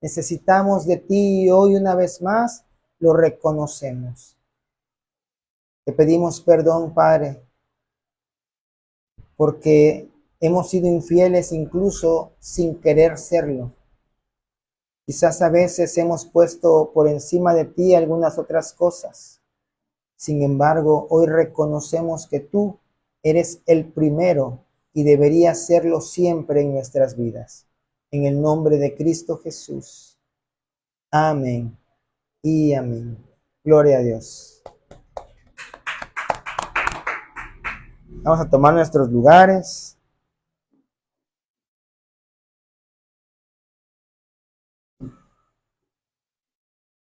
Necesitamos de ti y hoy una vez más lo reconocemos. Te pedimos perdón, Padre, porque hemos sido infieles incluso sin querer serlo. Quizás a veces hemos puesto por encima de ti algunas otras cosas. Sin embargo, hoy reconocemos que tú eres el primero y deberías serlo siempre en nuestras vidas. En el nombre de Cristo Jesús. Amén y amén. Gloria a Dios. Vamos a tomar nuestros lugares.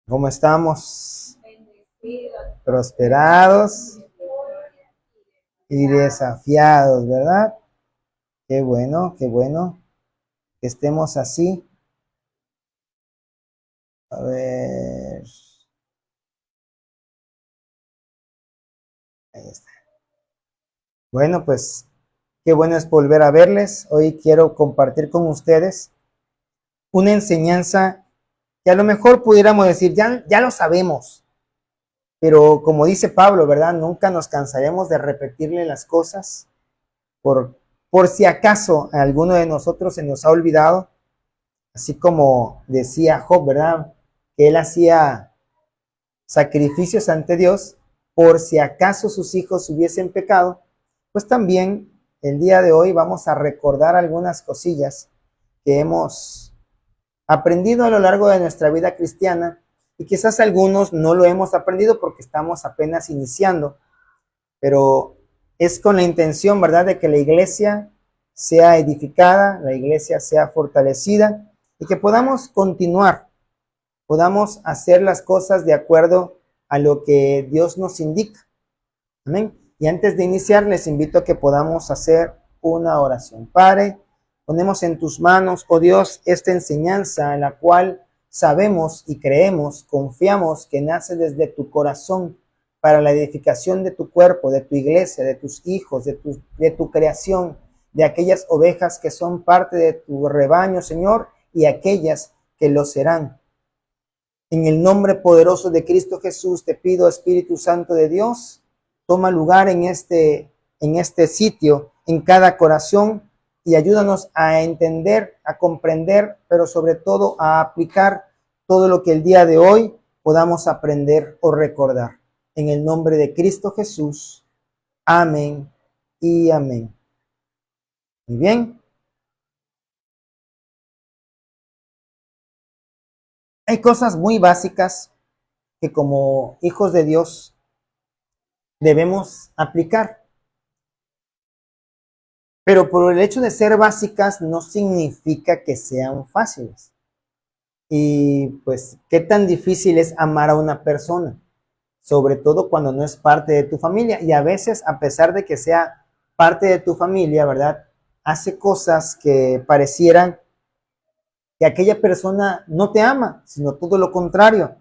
¿Cómo estamos? Prosperados y desafiados, ¿verdad? Qué bueno que estemos así. A ver. Ahí está. Bueno, pues qué bueno es volver a verles. Hoy quiero compartir con ustedes una enseñanza que a lo mejor pudiéramos decir, ya lo sabemos, pero como dice Pablo, ¿verdad? Nunca nos cansaremos de repetirle las cosas por si acaso a alguno de nosotros se nos ha olvidado, así como decía Job, ¿verdad? Que él hacía sacrificios ante Dios por si acaso sus hijos hubiesen pecado, pues también el día de hoy vamos a recordar algunas cosillas que hemos aprendido a lo largo de nuestra vida cristiana y quizás algunos no lo hemos aprendido porque estamos apenas iniciando, pero es con la intención, ¿verdad?, de que la iglesia sea edificada, la iglesia sea fortalecida y que podamos continuar, podamos hacer las cosas de acuerdo a lo que Dios nos indica. Amén. Y antes de iniciar, les invito a que podamos hacer una oración. Padre, ponemos en tus manos, oh Dios, esta enseñanza en la cual sabemos y creemos, confiamos que nace desde tu corazón para la edificación de tu cuerpo, de tu iglesia, de tus hijos, de tu creación, de aquellas ovejas que son parte de tu rebaño, Señor, y aquellas que lo serán. En el nombre poderoso de Cristo Jesús te pido, Espíritu Santo de Dios, toma lugar en este sitio, en cada corazón, y ayúdanos a entender, a comprender, pero sobre todo a aplicar todo lo que el día de hoy podamos aprender o recordar. En el nombre de Cristo Jesús. Amén y amén. Muy bien. Hay cosas muy básicas que como hijos de Dios debemos aplicar. Pero por el hecho de ser básicas no significa que sean fáciles. Y pues, ¿qué tan difícil es amar a una persona? Sobre todo cuando no es parte de tu familia. Y a veces, a pesar de que sea parte de tu familia, ¿verdad? Hace cosas que parecieran que aquella persona no te ama, sino todo lo contrario.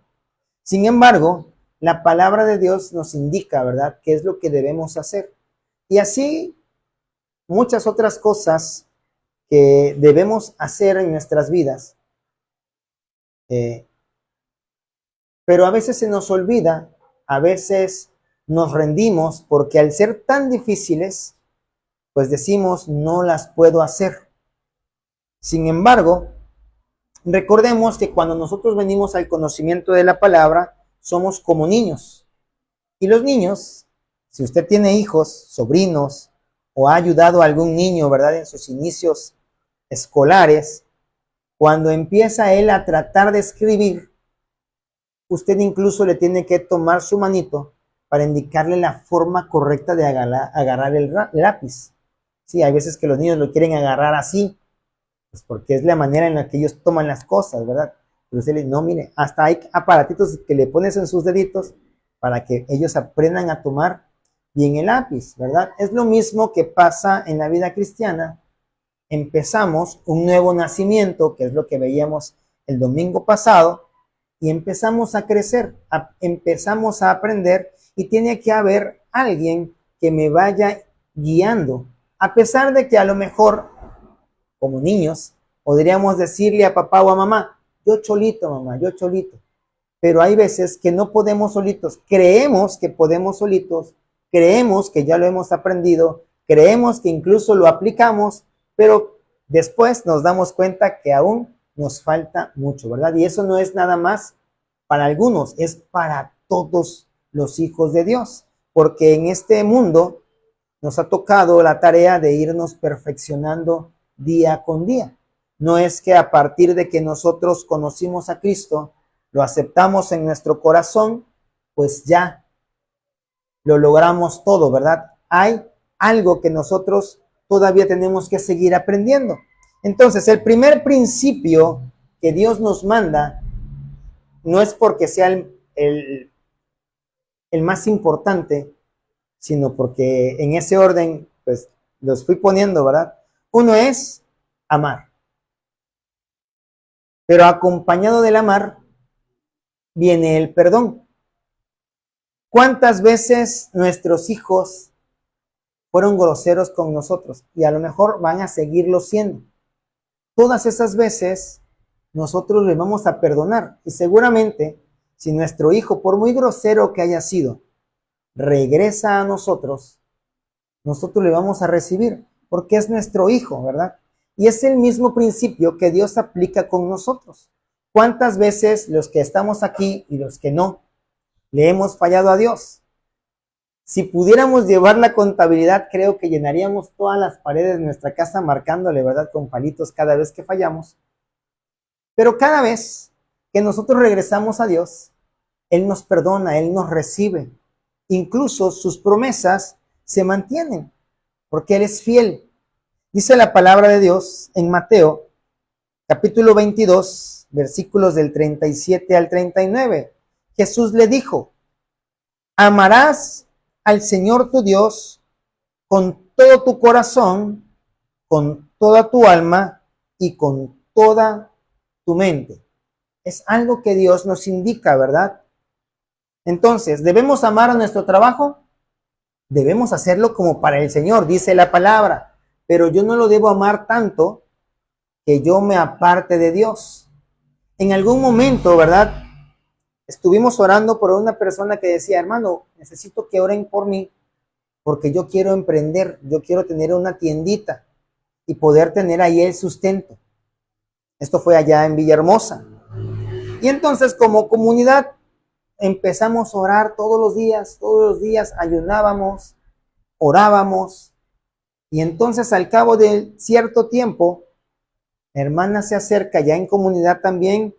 Sin embargo, la palabra de Dios nos indica, ¿verdad?, qué es lo que debemos hacer. Y así muchas otras cosas que debemos hacer en nuestras vidas, pero a veces se nos olvida, a veces nos rendimos porque al ser tan difíciles, pues decimos no las puedo hacer. Sin embargo, recordemos que cuando nosotros venimos al conocimiento de la palabra, somos como niños. Y los niños, si usted tiene hijos, sobrinos, o ha ayudado a algún niño, ¿verdad?, en sus inicios escolares, cuando empieza él a tratar de escribir, usted incluso le tiene que tomar su manito para indicarle la forma correcta de agarrar el lápiz. Sí, hay veces que los niños lo quieren agarrar así, pues porque es la manera en la que ellos toman las cosas, ¿verdad? Pero usted le dice, no, mire, hasta hay aparatitos que le pones en sus deditos para que ellos aprendan a tomar bien el lápiz, ¿verdad? Es lo mismo que pasa en la vida cristiana. Empezamos un nuevo nacimiento, que es lo que veíamos el domingo pasado, y empezamos a crecer, empezamos a aprender y tiene que haber alguien que me vaya guiando. A pesar de que a lo mejor, como niños, podríamos decirle a papá o a mamá, yo cholito, mamá, yo cholito. Pero hay veces que no podemos solitos. Creemos que podemos solitos, creemos que ya lo hemos aprendido, creemos que incluso lo aplicamos, pero después nos damos cuenta que aún nos falta mucho, ¿verdad? Y eso no es nada más para algunos, es para todos los hijos de Dios, porque en este mundo nos ha tocado la tarea de irnos perfeccionando día con día. No es que a partir de que nosotros conocimos a Cristo, lo aceptamos en nuestro corazón, pues ya lo logramos todo, ¿verdad? Hay algo que nosotros todavía tenemos que seguir aprendiendo. Entonces, el primer principio que Dios nos manda no es porque sea el más importante, sino porque en ese orden, pues los fui poniendo, ¿verdad? Uno es amar, pero acompañado del amar viene el perdón. ¿Cuántas veces nuestros hijos fueron groseros con nosotros? Y a lo mejor van a seguirlo siendo. Todas esas veces nosotros le vamos a perdonar. Y seguramente, si nuestro hijo, por muy grosero que haya sido, regresa a nosotros le vamos a recibir, porque es nuestro hijo, ¿verdad? Y es el mismo principio que Dios aplica con nosotros. ¿Cuántas veces los que estamos aquí y los que no, le hemos fallado a Dios? Si pudiéramos llevar la contabilidad, creo que llenaríamos todas las paredes de nuestra casa marcándole, ¿verdad? Con palitos cada vez que fallamos. Pero cada vez que nosotros regresamos a Dios, Él nos perdona, Él nos recibe. Incluso sus promesas se mantienen, porque Él es fiel. Dice la palabra de Dios en Mateo, capítulo 22, versículos del 37 al 39. Jesús le dijo, amarás al Señor tu Dios con todo tu corazón, con toda tu alma y con toda tu mente. Es algo que Dios nos indica, ¿verdad? Entonces, ¿debemos amar a nuestro trabajo? Debemos hacerlo como para el Señor, dice la palabra, pero yo no lo debo amar tanto que yo me aparte de Dios. En algún momento, ¿verdad? Estuvimos orando por una persona que decía, hermano, necesito que oren por mí porque yo quiero emprender, yo quiero tener una tiendita y poder tener ahí el sustento. Esto fue allá en Villahermosa. Y entonces como comunidad empezamos a orar todos los días ayunábamos, orábamos. Y entonces al cabo de cierto tiempo, la hermana se acerca ya en comunidad también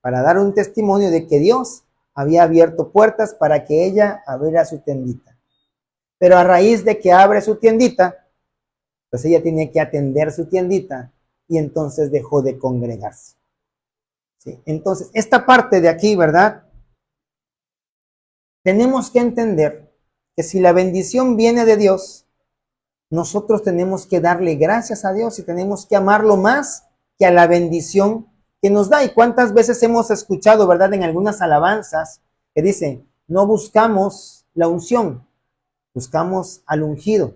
para dar un testimonio de que Dios había abierto puertas para que ella abriera su tiendita. Pero a raíz de que abre su tiendita, pues ella tiene que atender su tiendita y entonces dejó de congregarse. ¿Sí? Entonces, esta parte de aquí, ¿verdad? Tenemos que entender que si la bendición viene de Dios, nosotros tenemos que darle gracias a Dios y tenemos que amarlo más que a la bendición que nos da. ¿Y cuántas veces hemos escuchado, verdad, en algunas alabanzas que dicen, no buscamos la unción, buscamos al ungido,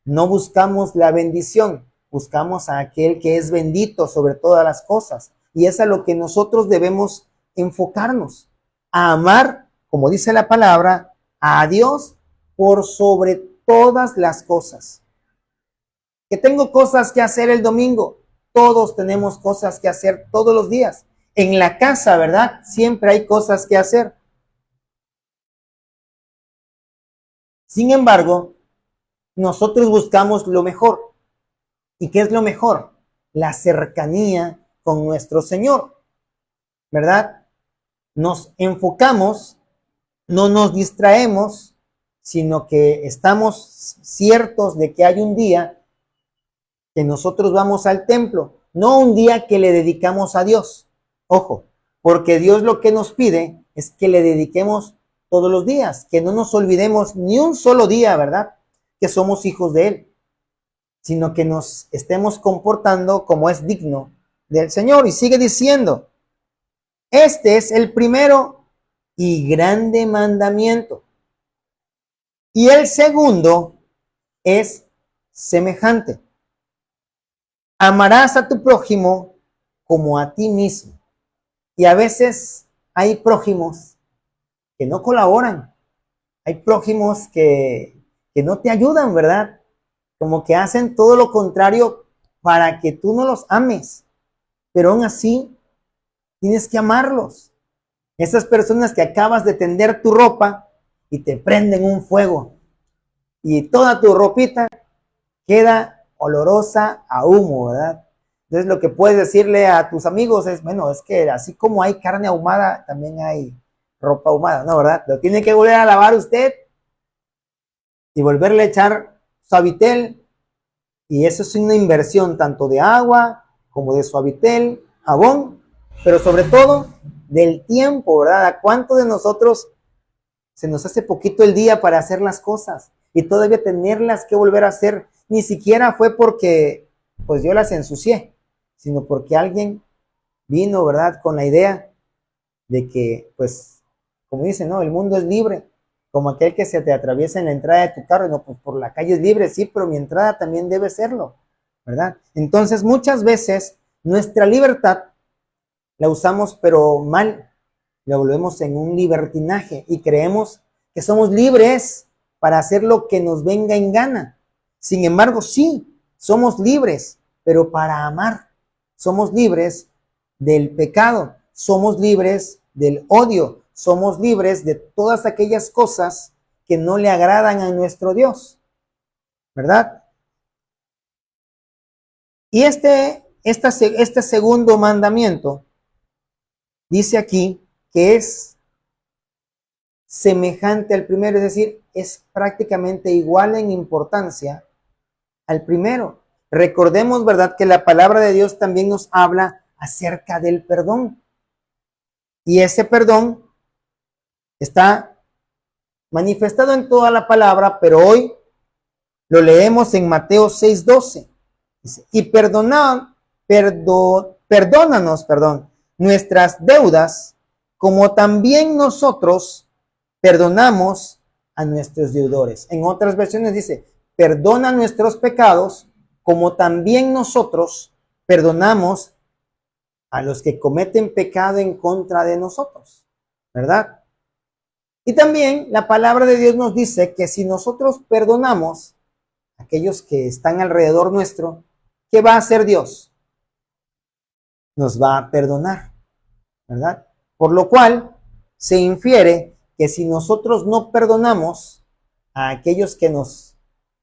no buscamos la bendición, buscamos a aquel que es bendito sobre todas las cosas. Y es a lo que nosotros debemos enfocarnos, a amar, como dice la palabra, a Dios por sobre todas las cosas. Que tengo cosas que hacer el domingo. Todos tenemos cosas que hacer todos los días. En la casa, ¿verdad? Siempre hay cosas que hacer. Sin embargo, nosotros buscamos lo mejor. ¿Y qué es lo mejor? La cercanía con nuestro Señor, ¿verdad? Nos enfocamos, no nos distraemos, sino que estamos ciertos de que hay un día que nosotros vamos al templo, no un día que le dedicamos a Dios. Ojo, porque Dios lo que nos pide es que le dediquemos todos los días, que no nos olvidemos ni un solo día, ¿verdad? Que somos hijos de Él, sino que nos estemos comportando como es digno del Señor. Y sigue diciendo, este es el primero y grande mandamiento. Y el segundo es semejante. Amarás a tu prójimo como a ti mismo. Y a veces hay prójimos que no colaboran. Hay prójimos que no te ayudan, ¿verdad? Como que hacen todo lo contrario para que tú no los ames. Pero aún así, tienes que amarlos. Esas personas que acabas de tender tu ropa y te prenden un fuego. Y toda tu ropita queda olorosa a humo, ¿verdad? Entonces lo que puedes decirle a tus amigos es, bueno, es que así como hay carne ahumada, también hay ropa ahumada, ¿no? ¿Verdad? Lo tiene que volver a lavar usted y volverle a echar suavitel, y eso es una inversión tanto de agua como de suavitel, jabón, pero sobre todo del tiempo, ¿verdad? ¿A cuánto de nosotros se nos hace poquito el día para hacer las cosas y todavía tenerlas que volver a hacer? Ni siquiera fue porque pues yo las ensucié, sino porque alguien vino, ¿verdad? Con la idea de que, pues, como dicen, ¿no? El mundo es libre, como aquel que se te atraviesa en la entrada de tu carro, no, pues por la calle es libre, sí, pero mi entrada también debe serlo, ¿verdad? Entonces, muchas veces nuestra libertad la usamos pero mal, la volvemos en un libertinaje y creemos que somos libres para hacer lo que nos venga en gana. Sin embargo, sí, somos libres, pero para amar. Somos libres del pecado, somos libres del odio, somos libres de todas aquellas cosas que no le agradan a nuestro Dios, ¿verdad? Y este segundo mandamiento dice aquí que es semejante al primero, es decir, es prácticamente igual en importancia al primero. Recordemos, ¿verdad?, que la palabra de Dios también nos habla acerca del perdón. Y ese perdón está manifestado en toda la palabra, pero hoy lo leemos en Mateo 6:12. Dice, y perdónanos, nuestras deudas, como también nosotros perdonamos a nuestros deudores. En otras versiones dice, perdona nuestros pecados, como también nosotros perdonamos a los que cometen pecado en contra de nosotros, ¿verdad? Y también la palabra de Dios nos dice que si nosotros perdonamos a aquellos que están alrededor nuestro, ¿qué va a hacer Dios? Nos va a perdonar, ¿verdad? Por lo cual se infiere que si nosotros no perdonamos a aquellos que nos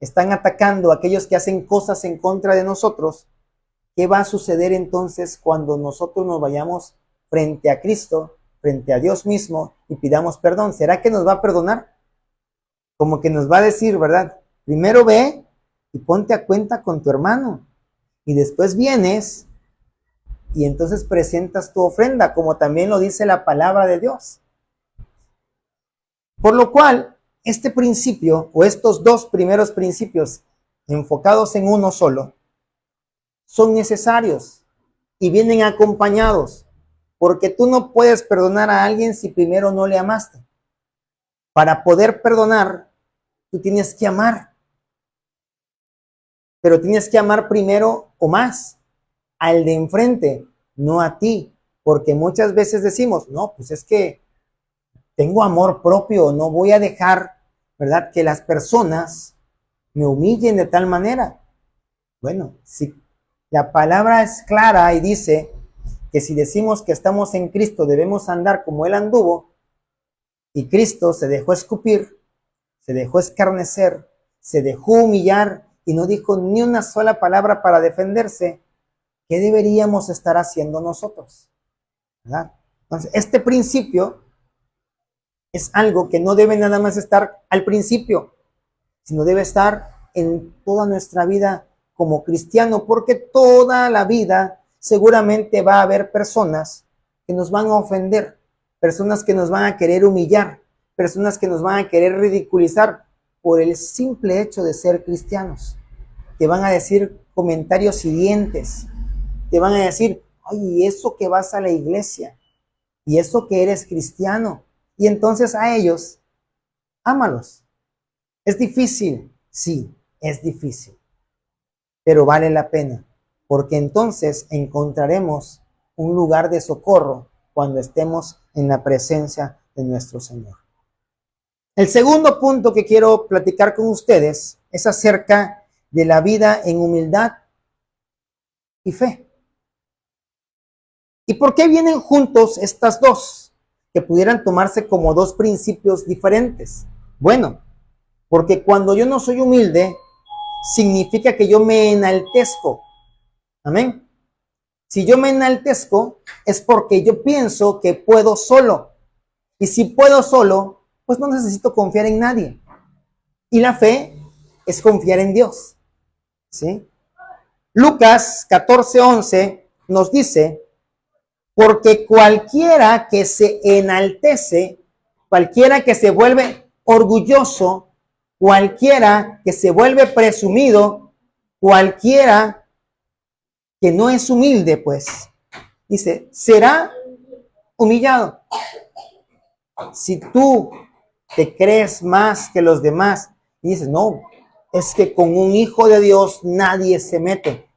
están atacando, a aquellos que hacen cosas en contra de nosotros, ¿qué va a suceder entonces cuando nosotros nos vayamos frente a Cristo, frente a Dios mismo y pidamos perdón? ¿Será que nos va a perdonar? Como que nos va a decir, ¿verdad? Primero ve y ponte a cuenta con tu hermano y después vienes y entonces presentas tu ofrenda, como también lo dice la palabra de Dios. Por lo cual, este principio o estos dos primeros principios enfocados en uno solo son necesarios y vienen acompañados, porque tú no puedes perdonar a alguien si primero no le amaste. Para poder perdonar, tú tienes que amar, pero tienes que amar primero o más al de enfrente, no a ti, porque muchas veces decimos, no, pues es que tengo amor propio, no voy a dejar, ¿verdad?, que las personas me humillen de tal manera. Bueno, si la palabra es clara y dice que si decimos que estamos en Cristo debemos andar como Él anduvo, y Cristo se dejó escupir, se dejó escarnecer, se dejó humillar y no dijo ni una sola palabra para defenderse, ¿qué deberíamos estar haciendo nosotros? ¿Verdad? Entonces, este principio es algo que no debe nada más estar al principio, sino debe estar en toda nuestra vida como cristiano, porque toda la vida seguramente va a haber personas que nos van a ofender, personas que nos van a querer humillar, personas que nos van a querer ridiculizar por el simple hecho de ser cristianos. Te van a decir comentarios hirientes, te van a decir, ay, eso que vas a la iglesia, y eso que eres cristiano, y entonces a ellos, ámalos. ¿Es difícil? Sí, es difícil, pero vale la pena, porque entonces encontraremos un lugar de socorro, cuando estemos en la presencia de nuestro Señor. El segundo punto que quiero platicar con ustedes es acerca de la vida en humildad y fe. ¿Y por qué vienen juntos estas dos? Que pudieran tomarse como dos principios diferentes. Bueno, porque cuando yo no soy humilde, significa que yo me enaltezco. Amén. Si yo me enaltezco, es porque yo pienso que puedo solo. Y si puedo solo, pues no necesito confiar en nadie. Y la fe es confiar en Dios. ¿Sí? Lucas 14:11 nos dice, porque cualquiera que se enaltece, cualquiera que se vuelve orgulloso, cualquiera que se vuelve presumido, cualquiera que no es humilde, pues, dice, será humillado. Si tú te crees más que los demás y dices, no, es que con un hijo de Dios nadie se mete.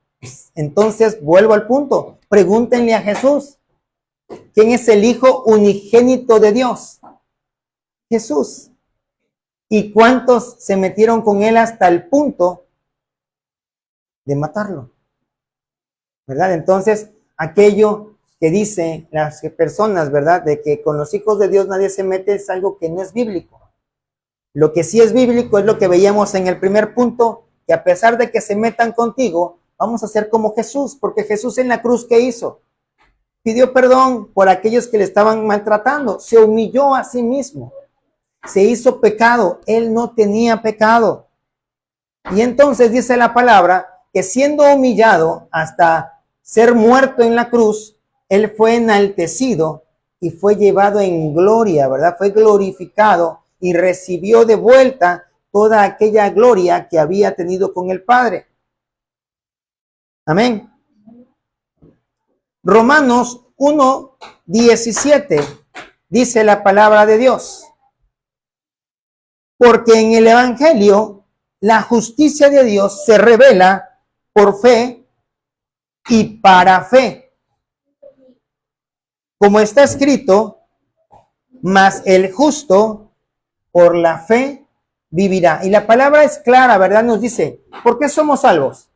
Entonces, vuelvo al punto. Pregúntenle a Jesús, ¿quién es el hijo unigénito de Dios? Jesús. ¿Y cuántos se metieron con él hasta el punto de matarlo? ¿Verdad? Entonces, aquello que dicen las personas, ¿verdad? De que con los hijos de Dios nadie se mete es algo que no es bíblico. Lo que sí es bíblico es lo que veíamos en el primer punto, que a pesar de que se metan contigo, vamos a ser como Jesús, porque Jesús en la cruz, ¿qué hizo? Pidió perdón por aquellos que le estaban maltratando, se humilló a sí mismo, se hizo pecado, él no tenía pecado. Y entonces dice la palabra que siendo humillado hasta ser muerto en la cruz, él fue enaltecido y fue llevado en gloria, ¿verdad? Fue glorificado y recibió de vuelta toda aquella gloria que había tenido con el Padre. Amén. Romanos 1:17 dice la palabra de Dios. Porque en el Evangelio la justicia de Dios se revela por fe y para fe. Como está escrito, mas el justo por la fe vivirá. Y la palabra es clara, ¿verdad? Nos dice, ¿por qué somos salvos?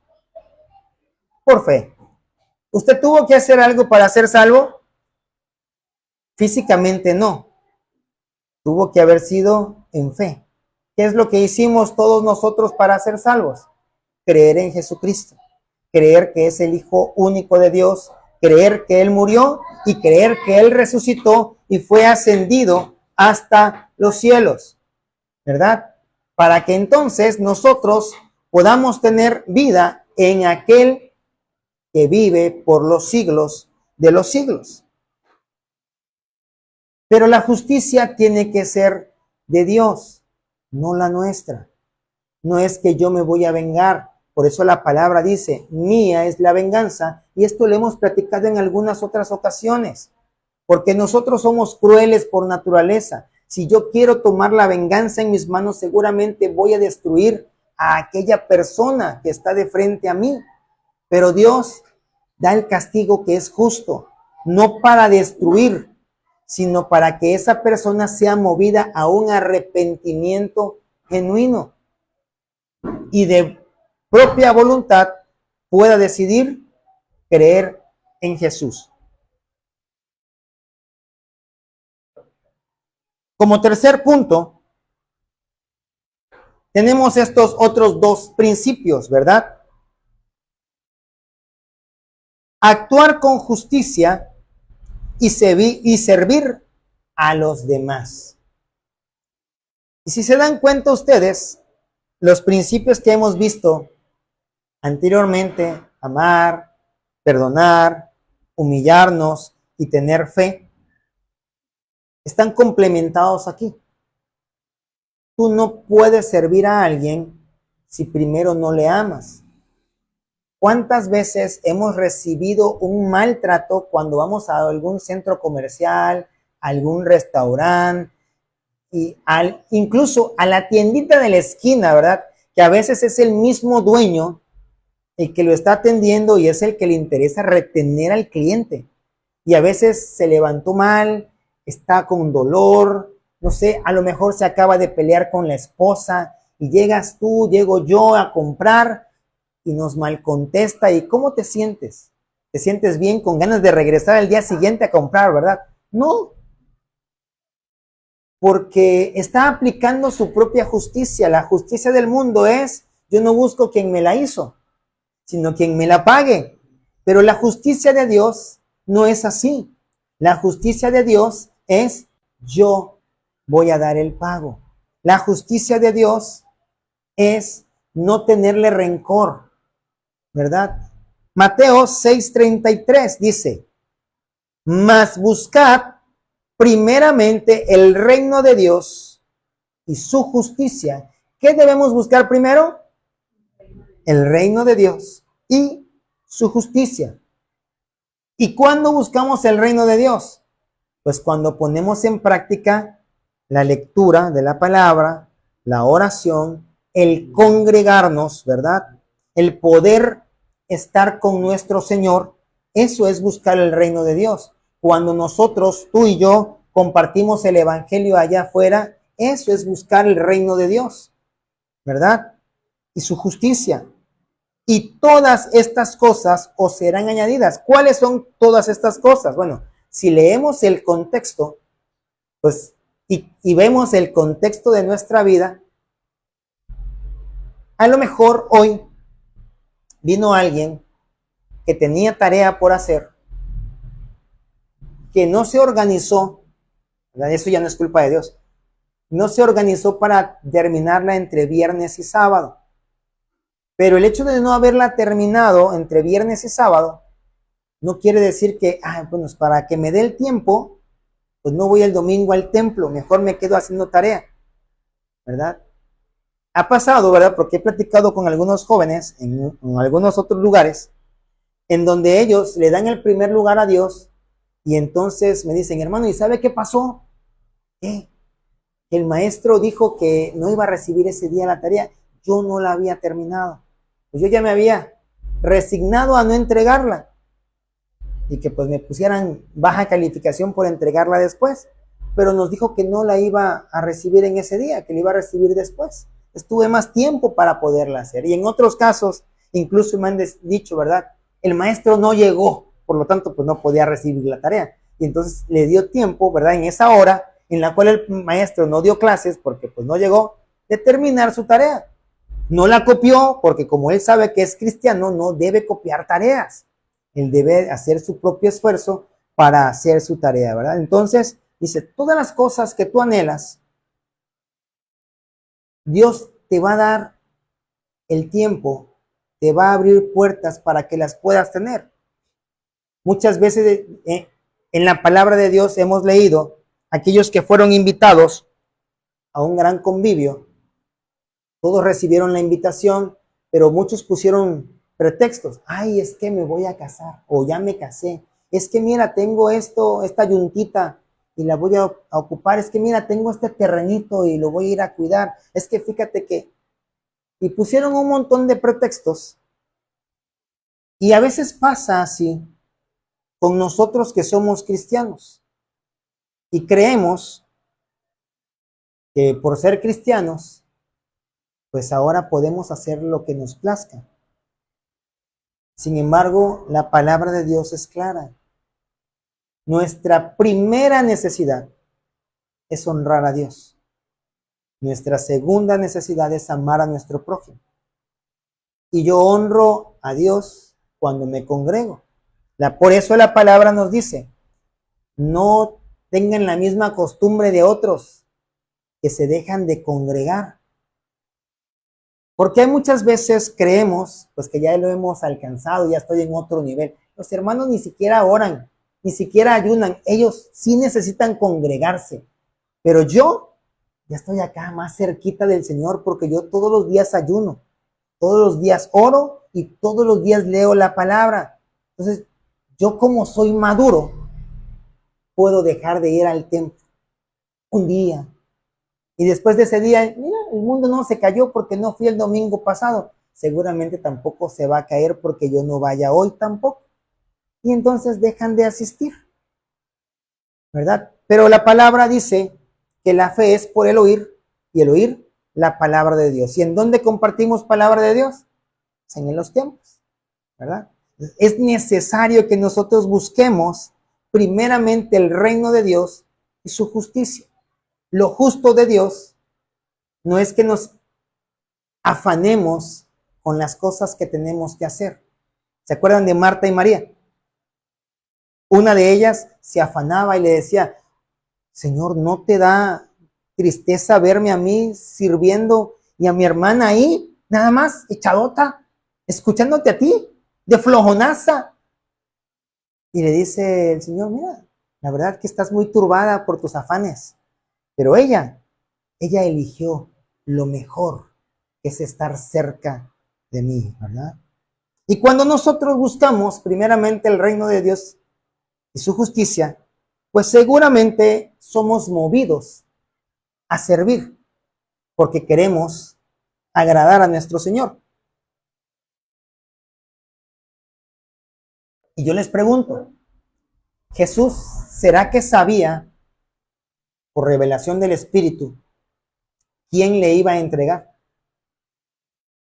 Por fe. ¿Usted tuvo que hacer algo para ser salvo? Físicamente no. Tuvo que haber sido en fe. ¿Qué es lo que hicimos todos nosotros para ser salvos? Creer en Jesucristo. Creer que es el Hijo único de Dios. Creer que Él murió y creer que Él resucitó y fue ascendido hasta los cielos. ¿Verdad? Para que entonces nosotros podamos tener vida en aquel que vive por los siglos de los siglos. Pero la justicia tiene que ser de Dios, no la nuestra. No es que yo me voy a vengar. Por eso la palabra dice, mía es la venganza. Y esto lo hemos platicado en algunas otras ocasiones. Porque nosotros somos crueles por naturaleza. Si yo quiero tomar la venganza en mis manos, seguramente voy a destruir a aquella persona que está de frente a mí. Pero Dios da el castigo que es justo, no para destruir, sino para que esa persona sea movida a un arrepentimiento genuino y de propia voluntad pueda decidir creer en Jesús. Como tercer punto, tenemos estos otros dos principios, ¿verdad? Actuar con justicia y servir a los demás. Y si se dan cuenta ustedes, los principios que hemos visto anteriormente, amar, perdonar, humillarnos y tener fe, están complementados aquí. Tú no puedes servir a alguien si primero no le amas. ¿Cuántas veces hemos recibido un maltrato cuando vamos a algún centro comercial, algún restaurante y incluso a la tiendita de la esquina, ¿verdad? Que a veces es el mismo dueño el que lo está atendiendo y es el que le interesa retener al cliente. y a veces se levantó mal, está con dolor, no sé, a lo mejor se acaba de pelear con la esposa y llegas tú, llego yo a comprar y nos mal contesta. ¿Y cómo te sientes? ¿Te sientes bien con ganas de regresar al día siguiente a comprar, verdad? No, porque está aplicando su propia justicia. La justicia del mundo es, yo no busco quien me la hizo, sino quien me la pague. Pero la justicia de Dios no es así. La justicia de Dios es, yo voy a dar el pago. La justicia de Dios es no tenerle rencor, ¿verdad? Mateo 6:33 dice, mas buscad primeramente el reino de Dios y su justicia. ¿Qué debemos buscar primero? El reino de Dios y su justicia. ¿Y cuándo buscamos el reino de Dios? Pues cuando ponemos en práctica la lectura de la palabra, la oración, el congregarnos, ¿verdad? El poder estar con nuestro Señor, eso es buscar el reino de Dios. Cuando nosotros, tú y yo, compartimos el evangelio allá afuera, eso es buscar el reino de Dios, ¿verdad? Y su justicia. Y todas estas cosas os serán añadidas. ¿Cuáles son todas estas cosas? Bueno, si leemos el contexto, pues, y vemos el contexto de nuestra vida, a lo mejor hoy vino alguien que tenía tarea por hacer, que no se organizó, ¿verdad? Eso ya no es culpa de Dios, no se organizó para terminarla entre viernes y sábado. Pero el hecho de no haberla terminado entre viernes y sábado, no quiere decir que, bueno, para que me dé el tiempo, pues no voy el domingo al templo, mejor me quedo haciendo tarea, ¿verdad? Ha pasado, ¿verdad? Porque he platicado con algunos jóvenes en algunos otros lugares, en donde ellos le dan el primer lugar a Dios, y entonces me dicen, hermano, ¿y sabe qué pasó? ¿Qué? El maestro dijo que no iba a recibir ese día la tarea, yo no la había terminado. Pues yo ya me había resignado a no entregarla y que pues me pusieran baja calificación por entregarla después, pero nos dijo que no la iba a recibir en ese día, que la iba a recibir después. Estuve más tiempo para poderla hacer. Y en otros casos, incluso me han dicho, ¿verdad? El maestro no llegó, por lo tanto pues no podía recibir la tarea. Y entonces le dio tiempo, ¿verdad? En esa hora en la cual el maestro no dio clases porque pues no llegó, de terminar su tarea. No la copió porque como él sabe que es cristiano, no debe copiar tareas. Él debe hacer su propio esfuerzo para hacer su tarea, ¿verdad? Entonces, dice, todas las cosas que tú anhelas, Dios te va a dar el tiempo, te va a abrir puertas para que las puedas tener. Muchas veces en la palabra de Dios hemos leído aquellos que fueron invitados a un gran convivio. Todos recibieron la invitación, pero muchos pusieron pretextos. Ay, es que me voy a casar o ya me casé. Es que mira, tengo esta yuntita y la voy a ocupar. Es que mira, tengo este terrenito y lo voy a ir a cuidar. Es que fíjate que... Y pusieron un montón de pretextos. Y a veces pasa así con nosotros que somos cristianos. Y creemos que por ser cristianos, pues ahora podemos hacer lo que nos plazca. Sin embargo, la palabra de Dios es clara. Nuestra primera necesidad es honrar a Dios. Nuestra segunda necesidad es amar a nuestro prójimo. Y yo honro a Dios cuando me congrego. Por eso la palabra nos dice, no tengan la misma costumbre de otros que se dejan de congregar. Porque muchas veces creemos, pues que ya lo hemos alcanzado, ya estoy en otro nivel. Los hermanos ni siquiera oran, ni siquiera ayunan. Ellos sí necesitan congregarse. Pero yo ya estoy acá más cerquita del Señor porque yo todos los días ayuno, todos los días oro y todos los días leo la palabra. Entonces, yo como soy maduro, puedo dejar de ir al templo un día. Y después de ese día, mira, el mundo no se cayó porque no fui el domingo pasado. Seguramente tampoco se va a caer porque yo no vaya hoy tampoco. Y entonces dejan de asistir. ¿verdad? Pero la palabra dice que la fe es por el oír y el oír la palabra de Dios. ¿Y en dónde compartimos palabra de Dios? Pues en los templos, ¿verdad? Es necesario que nosotros busquemos primeramente el reino de Dios y su justicia. Lo justo de Dios no es que nos afanemos con las cosas que tenemos que hacer. ¿Se acuerdan de Marta y María? Una de ellas se afanaba y le decía, Señor, ¿no te da tristeza verme a mí sirviendo y a mi hermana ahí, nada más, echadota, escuchándote a ti, de flojonaza? Y le dice el Señor, mira, la verdad que estás muy turbada por tus afanes, pero ella eligió lo mejor, que es estar cerca de mí, ¿verdad? Y cuando nosotros buscamos primeramente el reino de Dios y su justicia, pues seguramente somos movidos a servir, porque queremos agradar a nuestro Señor. Y yo les pregunto, ¿Jesús será que sabía, por revelación del Espíritu, quién le iba a entregar?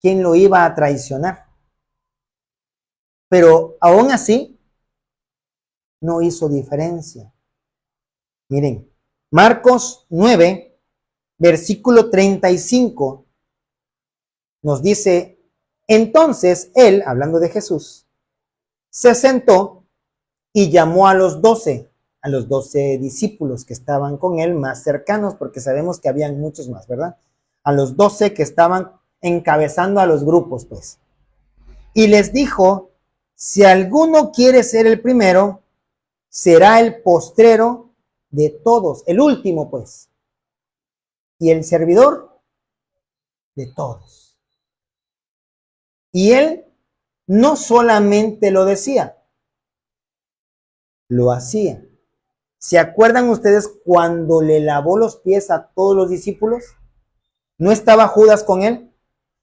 ¿Quién lo iba a traicionar? Pero aún así, no hizo diferencia. Miren, Marcos 9, versículo 35, nos dice, entonces él, hablando de Jesús, se sentó y llamó a los 12 discípulos que estaban con él más cercanos, porque sabemos que habían muchos más, ¿verdad? A los 12 que estaban encabezando a los grupos, pues. Y les dijo, si alguno quiere ser el primero, será el postrero de todos, el último, pues, y el servidor de todos. Y él no solamente lo decía, lo hacía. ¿Se acuerdan ustedes cuando le lavó los pies a todos los discípulos? ¿No estaba Judas con él?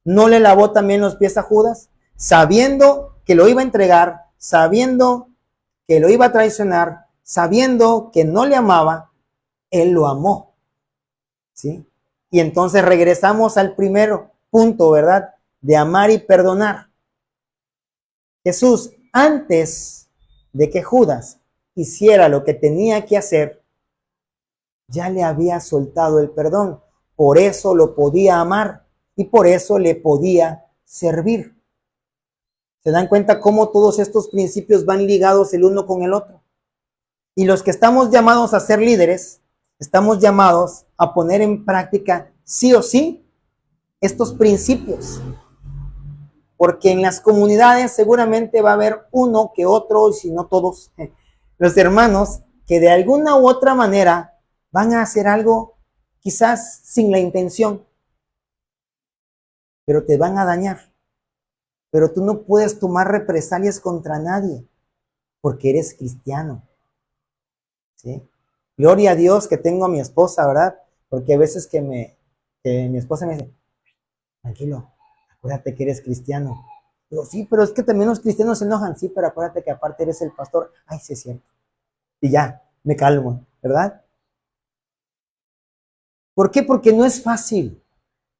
¿No le lavó también los pies a Judas? Sabiendo que lo iba a entregar, sabiendo que lo iba a traicionar, sabiendo que no le amaba, él lo amó. ¿Sí? Y entonces regresamos al primero punto, ¿verdad? De amar y perdonar. Jesús, antes de que Judas hiciera lo que tenía que hacer, ya le había soltado el perdón. Por eso lo podía amar y por eso le podía servir. ¿Se dan cuenta cómo todos estos principios van ligados el uno con el otro? Y los que estamos llamados a ser líderes, estamos llamados a poner en práctica sí o sí estos principios. Porque en las comunidades seguramente va a haber uno que otro, y si no todos, los hermanos que de alguna u otra manera van a hacer algo quizás sin la intención, pero te van a dañar. Pero tú no puedes tomar represalias contra nadie porque eres cristiano. ¿Sí? Gloria a Dios que tengo a mi esposa, ¿verdad? Porque a veces que mi esposa me dice, tranquilo, acuérdate que eres cristiano. Digo, sí, pero es que también los cristianos se enojan. Sí, pero acuérdate que aparte eres el pastor. Ay, sí es cierto. Y ya, me calmo, ¿verdad? ¿Por qué? Porque no es fácil.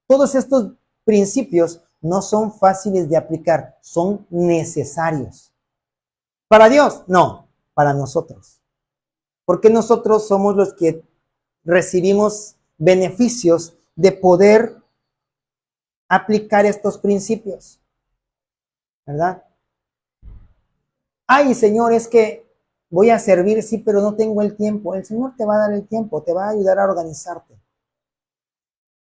Todos estos principios no son fáciles de aplicar, son necesarios. ¿Para Dios? No, para nosotros. Porque nosotros somos los que recibimos beneficios de poder aplicar estos principios, ¿verdad? Ay, Señor, es que voy a servir, sí, pero no tengo el tiempo. El Señor te va a dar el tiempo, te va a ayudar a organizarte.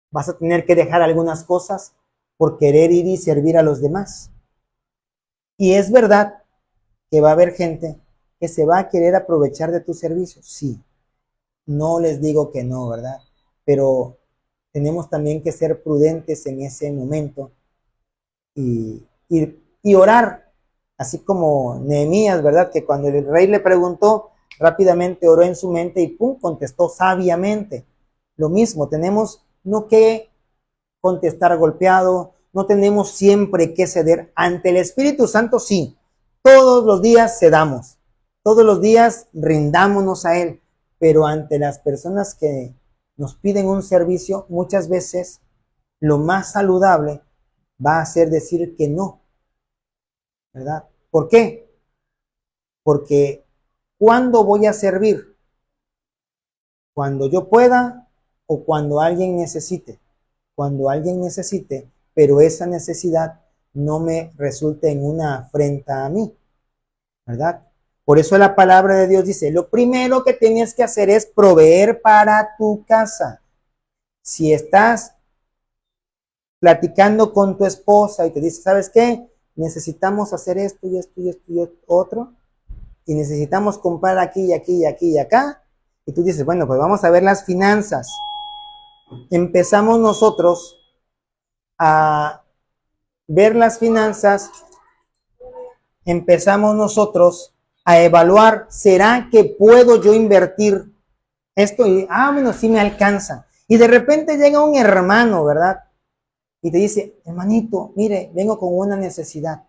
Vas a tener que dejar algunas cosas por querer ir y servir a los demás. Y es verdad que va a haber gente que se va a querer aprovechar de tu servicio. Sí, no les digo que no, ¿verdad? Pero tenemos también que ser prudentes en ese momento y orar, así como Nehemías, ¿verdad? Que cuando el rey le preguntó, rápidamente oró en su mente y pum, contestó sabiamente. Lo mismo, tenemos no que contestar golpeado, no tenemos siempre que ceder. Ante el Espíritu Santo, sí, todos los días cedamos, todos los días rindámonos a Él, pero ante las personas que nos piden un servicio, muchas veces lo más saludable va a ser decir que no, ¿verdad? ¿Por qué? Porque ¿cuándo voy a servir? ¿Cuando yo pueda o cuando alguien necesite? Cuando alguien necesite, pero esa necesidad no me resulte en una afrenta a mí, ¿verdad? Por eso la palabra de Dios dice, lo primero que tienes que hacer es proveer para tu casa. Si estás platicando con tu esposa y te dice, ¿sabes qué? Necesitamos hacer esto y esto y esto y otro, y necesitamos comprar aquí y aquí y aquí y acá, y tú dices, bueno, pues vamos a ver las finanzas. Empezamos nosotros a ver las finanzas, empezamos nosotros a evaluar, ¿será que puedo yo invertir esto? Y, bueno, sí me alcanza. Y de repente llega un hermano, ¿verdad? Y te dice, hermanito, mire, vengo con una necesidad.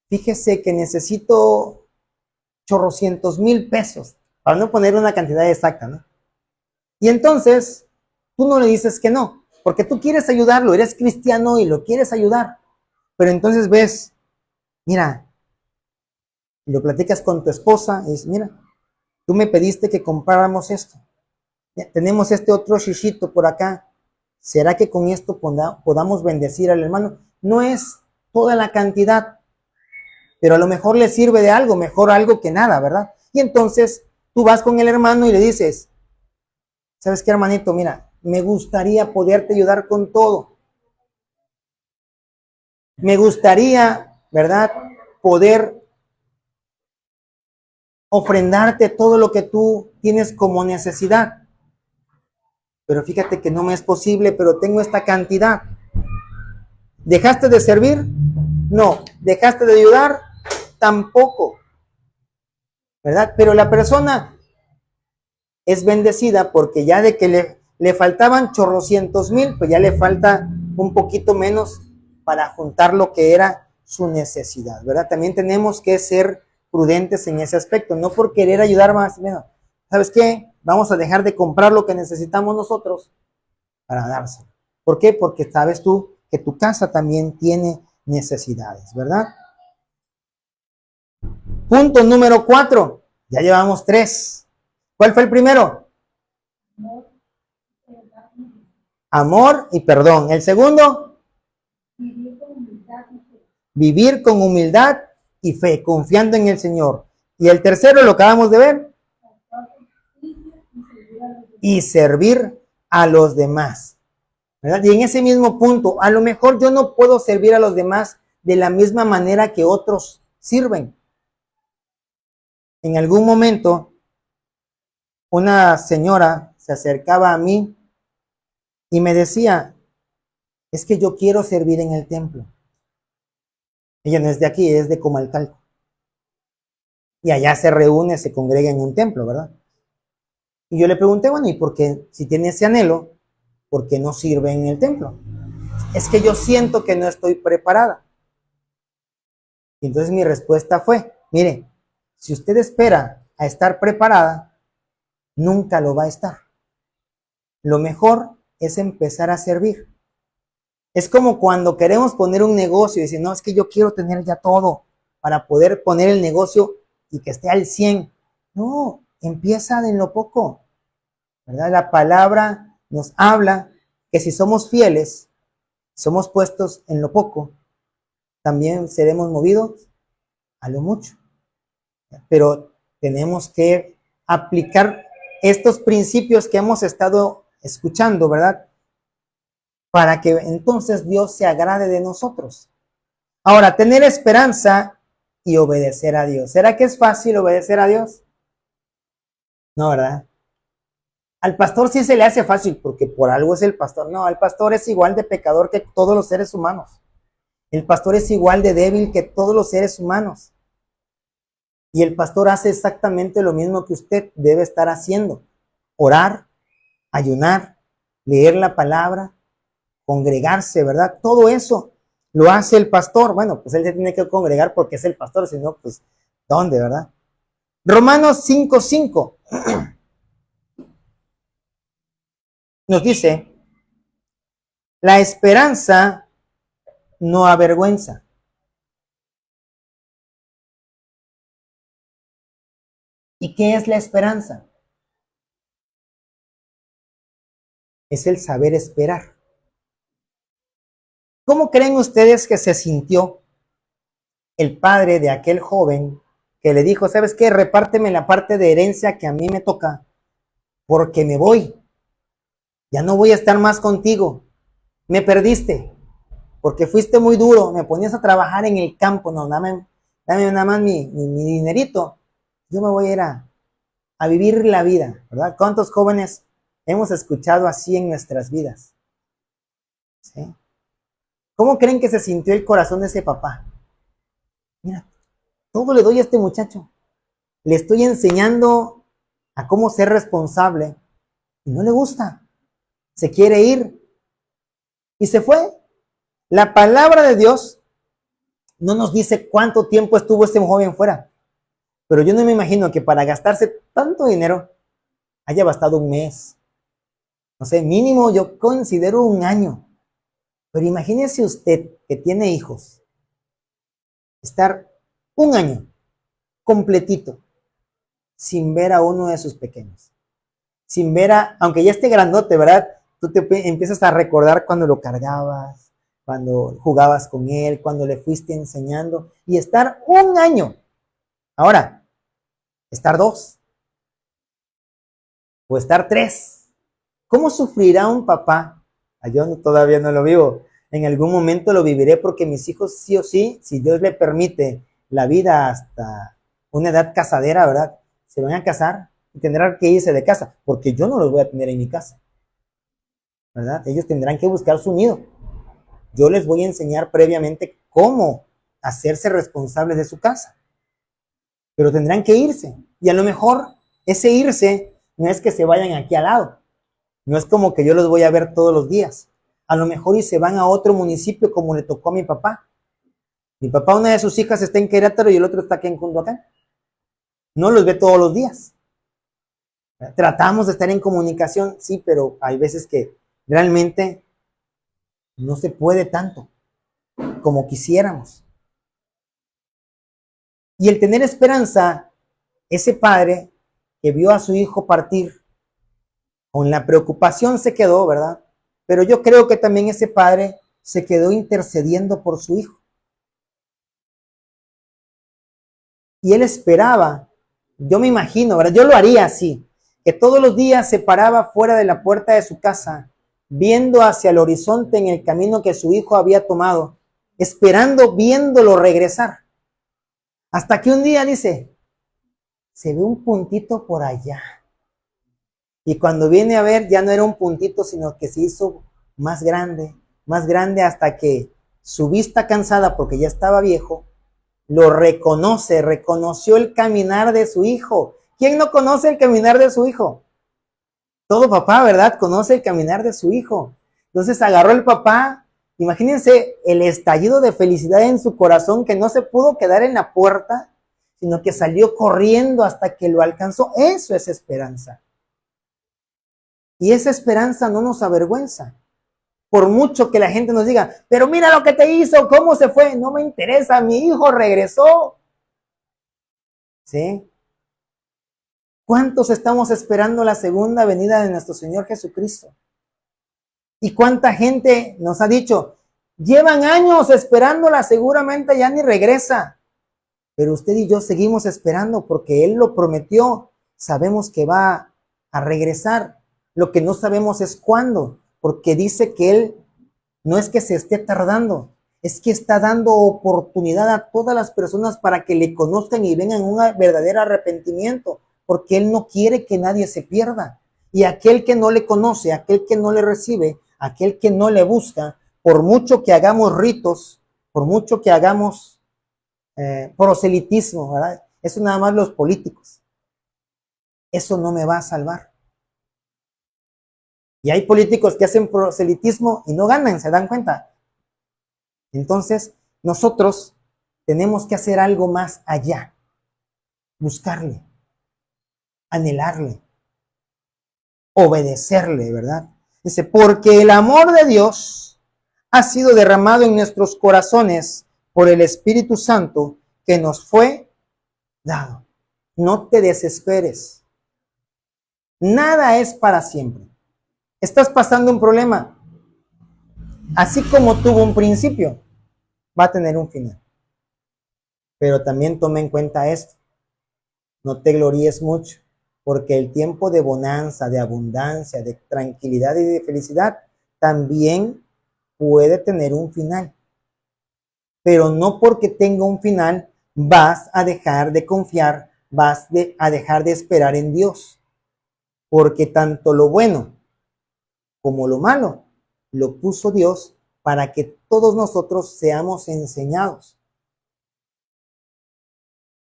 Fíjese que necesito chorrocientos mil pesos, para no poner una cantidad exacta, ¿no? Y entonces, tú no le dices que no, porque tú quieres ayudarlo, eres cristiano y lo quieres ayudar. Pero entonces ves, mira, lo platicas con tu esposa y dices, mira, tú me pediste que compráramos esto. Tenemos este otro shishito por acá. ¿Será que con esto podamos bendecir al hermano? No es toda la cantidad, pero a lo mejor le sirve de algo, mejor algo que nada, ¿verdad? Y entonces tú vas con el hermano y le dices, ¿sabes qué, hermanito? Mira, me gustaría poderte ayudar con todo. Me gustaría, ¿verdad? Poder ofrendarte todo lo que tú tienes como necesidad. Pero fíjate que no me es posible, pero tengo esta cantidad. ¿Dejaste de servir? No. ¿Dejaste de ayudar? Tampoco. ¿Verdad? Pero la persona es bendecida porque ya de que le faltaban chorrocientos mil, pues ya le falta un poquito menos para juntar lo que era su necesidad, ¿verdad? También tenemos que ser prudentes en ese aspecto, no por querer ayudar más, menos. ¿Sabes qué? Vamos a dejar de comprar lo que necesitamos nosotros para dárselo. ¿Por qué? Porque sabes tú que tu casa también tiene necesidades, ¿verdad? Punto número 4. Ya llevamos 3. ¿Cuál fue el primero? Amor y perdón. El segundo, vivir con humildad y fe, confiando en el Señor. Y el tercero, lo acabamos de ver, y servir a los demás, ¿verdad? Y en ese mismo punto, a lo mejor yo no puedo servir a los demás de la misma manera que otros sirven. En algún momento, una señora se acercaba a mí y me decía, es que yo quiero servir en el templo. Ella no es de aquí, es de Comalcalco. Y allá se reúne, se congrega en un templo, ¿verdad? Y yo le pregunté, bueno, ¿y por qué, si tiene ese anhelo, por qué no sirve en el templo? Es que yo siento que no estoy preparada. Y entonces mi respuesta fue, mire, si usted espera a estar preparada, nunca lo va a estar. Lo mejor es empezar a servir. Es como cuando queremos poner un negocio y decir, no, es que yo quiero tener ya todo para poder poner el negocio y que esté al 100. No, empieza de lo poco, ¿verdad? La palabra nos habla que si somos fieles, somos puestos en lo poco, también seremos movidos a lo mucho. Pero tenemos que aplicar estos principios que hemos estado escuchando, ¿verdad? Para que entonces Dios se agrade de nosotros. Ahora, tener esperanza y obedecer a Dios. ¿Será que es fácil obedecer a Dios? No, ¿verdad? Al pastor sí se le hace fácil porque por algo es el pastor. No, el pastor es igual de pecador que todos los seres humanos. El pastor es igual de débil que todos los seres humanos. Y el pastor hace exactamente lo mismo que usted debe estar haciendo. Orar, ayunar, leer la palabra, congregarse, ¿verdad? Todo eso lo hace el pastor. Bueno, pues él se tiene que congregar porque es el pastor, si no, pues, ¿dónde, verdad? Romanos 5:5. nos dice, la esperanza no avergüenza. ¿Y qué es la esperanza? Es el saber esperar. ¿Cómo creen ustedes que se sintió el padre de aquel joven que le dijo, ¿sabes qué? Repárteme la parte de herencia que a mí me toca, porque me voy. Ya no voy a estar más contigo. Me perdiste, porque fuiste muy duro, me ponías a trabajar en el campo, no, dame nada más mi dinerito. Yo me voy a ir a vivir la vida, ¿verdad? ¿Cuántos jóvenes hemos escuchado así en nuestras vidas? ¿Sí? ¿Cómo creen que se sintió el corazón de ese papá? Mira, todo le doy a este muchacho. Le estoy enseñando a cómo ser responsable y no le gusta. Se quiere ir y se fue. La palabra de Dios no nos dice cuánto tiempo estuvo este joven fuera, pero yo no me imagino que para gastarse tanto dinero haya bastado un mes. No sé, mínimo yo considero un año. Pero imagínese usted que tiene hijos, estar un año completito sin ver a uno de sus pequeños. Sin ver aunque ya esté grandote, ¿verdad? Tú te empiezas a recordar cuando lo cargabas, cuando jugabas con él, cuando le fuiste enseñando, y estar un año. Ahora, estar 2 o estar 3. ¿Cómo sufrirá un papá? Yo todavía no lo vivo. En algún momento lo viviré porque mis hijos sí o sí, si Dios le permite la vida hasta una edad casadera, ¿verdad? Se van a casar y tendrán que irse de casa, porque yo no los voy a tener en mi casa, ¿verdad? Ellos tendrán que buscar su nido. Yo les voy a enseñar previamente cómo hacerse responsables de su casa, pero tendrán que irse. Y a lo mejor ese irse no es que se vayan aquí al lado, no es como que yo los voy a ver todos los días. A lo mejor y se van a otro municipio como le tocó a mi papá. Mi papá, una de sus hijas está en Querétaro y el otro está aquí en Cunduacán. No los ve todos los días. Tratamos de estar en comunicación, sí, pero hay veces que realmente no se puede tanto como quisiéramos. Y el tener esperanza, ese padre que vio a su hijo partir, con la preocupación se quedó, ¿verdad? Pero yo creo que también ese padre se quedó intercediendo por su hijo. Y él esperaba, yo me imagino, ¿verdad? Yo lo haría así, que todos los días se paraba fuera de la puerta de su casa, viendo hacia el horizonte en el camino que su hijo había tomado, esperando, viéndolo regresar. Hasta que un día dice, se ve un puntito por allá. Y cuando viene a ver, ya no era un puntito, sino que se hizo más grande hasta que su vista cansada, porque ya estaba viejo, lo reconoció el caminar de su hijo. ¿Quién no conoce el caminar de su hijo? Todo papá, ¿verdad? Conoce el caminar de su hijo. Entonces agarró el papá, imagínense el estallido de felicidad en su corazón que no se pudo quedar en la puerta, sino que salió corriendo hasta que lo alcanzó. Eso es esperanza. Y esa esperanza no nos avergüenza. Por mucho que la gente nos diga, pero mira lo que te hizo, cómo se fue, no me interesa, mi hijo regresó. ¿Sí? ¿Cuántos estamos esperando la segunda venida de nuestro Señor Jesucristo? ¿Y cuánta gente nos ha dicho, llevan años esperándola, seguramente ya ni regresa? Pero usted y yo seguimos esperando porque Él lo prometió. Sabemos que va a regresar. Lo que no sabemos es cuándo, porque dice que Él no es que se esté tardando, es que está dando oportunidad a todas las personas para que le conozcan y vengan un verdadero arrepentimiento, porque Él no quiere que nadie se pierda. Y aquel que no le conoce, aquel que no le recibe, aquel que no le busca, por mucho que hagamos ritos, por mucho que hagamos proselitismo, ¿verdad? Eso nada más los políticos. Eso no me va a salvar. Y hay políticos que hacen proselitismo y no ganan, ¿se dan cuenta? Entonces, nosotros tenemos que hacer algo más allá, buscarle, anhelarle, obedecerle, ¿verdad? Dice, porque el amor de Dios ha sido derramado en nuestros corazones por el Espíritu Santo que nos fue dado. No te desesperes. Nada es para siempre. Estás pasando un problema. Así como tuvo un principio, va a tener un final. Pero también toma en cuenta esto. No te gloríes mucho, porque el tiempo de bonanza, de abundancia, de tranquilidad y de felicidad también puede tener un final. Pero no porque tenga un final vas a dejar de confiar, a dejar de esperar en Dios. Porque tanto lo bueno como lo malo lo puso Dios para que todos nosotros seamos enseñados.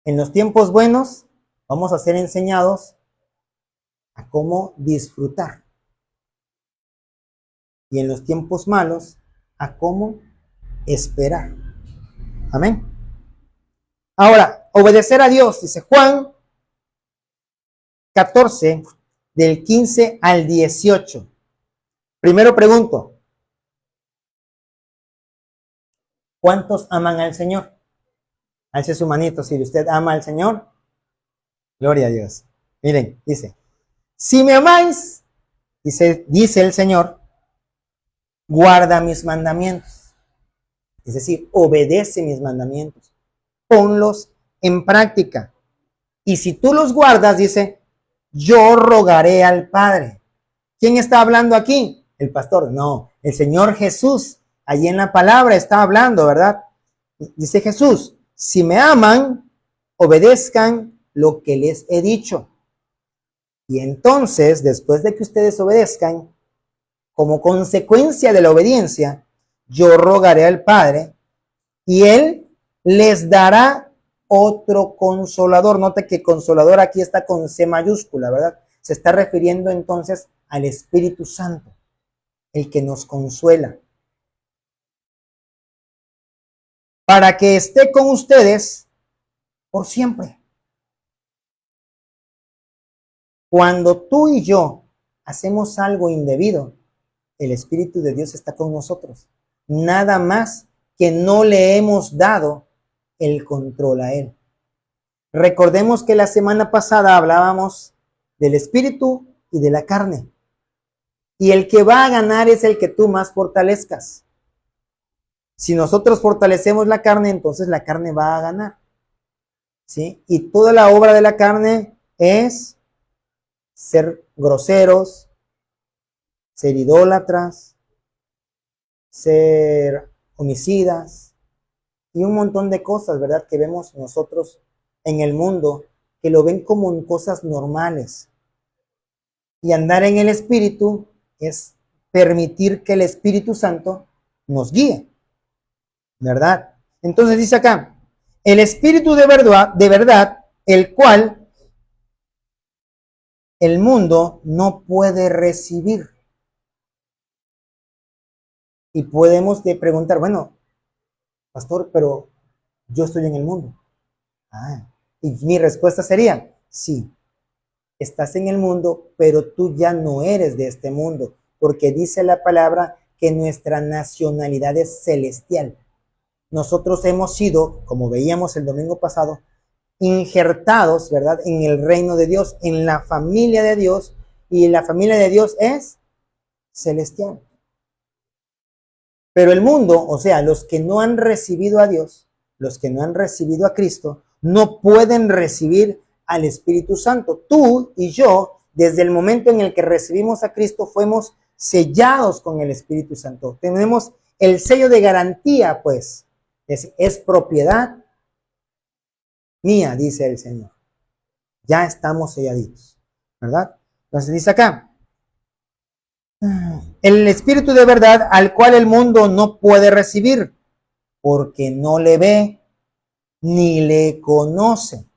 En los tiempos buenos vamos a ser enseñados a cómo disfrutar. Y en los tiempos malos a cómo esperar. Amén. Ahora, obedecer a Dios, dice Juan 14, del 15 al 18. Primero pregunto, ¿cuántos aman al Señor? Alce su manito si usted ama al Señor. Gloria a Dios. Miren, dice, si me amáis, dice el Señor, guarda mis mandamientos. Es decir, obedece mis mandamientos. Ponlos en práctica. Y si tú los guardas, dice, yo rogaré al Padre. ¿Quién está hablando aquí? El pastor. No, el Señor Jesús. Allí en la palabra está hablando, ¿verdad? Dice Jesús, si me aman, obedezcan lo que les he dicho. Y entonces, después de que ustedes obedezcan, como consecuencia de la obediencia, yo rogaré al Padre y Él les dará otro consolador. Note que consolador aquí está con C mayúscula, ¿verdad? Se está refiriendo entonces al Espíritu Santo, el que nos consuela. Para que esté con ustedes por siempre. Cuando tú y yo hacemos algo indebido, el Espíritu de Dios está con nosotros. Nada más que no le hemos dado el control a Él. Recordemos que la semana pasada hablábamos del Espíritu y de la carne. Y el que va a ganar es el que tú más fortalezcas. Si nosotros fortalecemos la carne, entonces la carne va a ganar. ¿Sí? Y toda la obra de la carne es ser groseros, ser idólatras, ser homicidas y un montón de cosas, ¿verdad? Que vemos nosotros en el mundo que lo ven como en cosas normales. Y andar en el Espíritu es permitir que el Espíritu Santo nos guíe, ¿verdad? Entonces dice acá, el Espíritu de verdad, el cual el mundo no puede recibir. Y podemos preguntar, bueno, pastor, pero yo estoy en el mundo. Y mi respuesta sería, sí, estás en el mundo, pero tú ya no eres de este mundo, porque dice la palabra que nuestra nacionalidad es celestial. Nosotros hemos sido, como veíamos el domingo pasado, injertados, ¿verdad?, en el reino de Dios, en la familia de Dios, y la familia de Dios es celestial. Pero el mundo, o sea, los que no han recibido a Dios, los que no han recibido a Cristo, no pueden recibir al Espíritu Santo. Tú y yo, desde el momento en el que recibimos a Cristo, fuimos sellados con el Espíritu Santo. Tenemos el sello de garantía, pues, es propiedad mía, dice el Señor. Ya estamos selladitos, ¿verdad? Entonces dice acá, el Espíritu de verdad al cual el mundo no puede recibir, porque no le ve ni le conoce.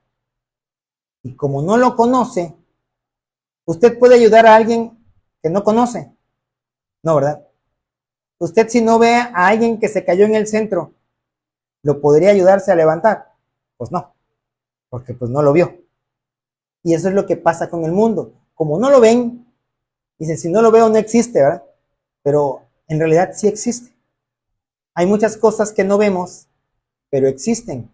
Y como no lo conoce, usted puede ayudar a alguien que no conoce. No, ¿verdad? Usted si no ve a alguien que se cayó en el centro, ¿lo podría ayudarse a levantar? Pues no, porque pues no lo vio. Y eso es lo que pasa con el mundo. Como no lo ven, dicen, si no lo veo no existe, ¿verdad? pero en realidad sí existe. Hay muchas cosas que no vemos, pero existen,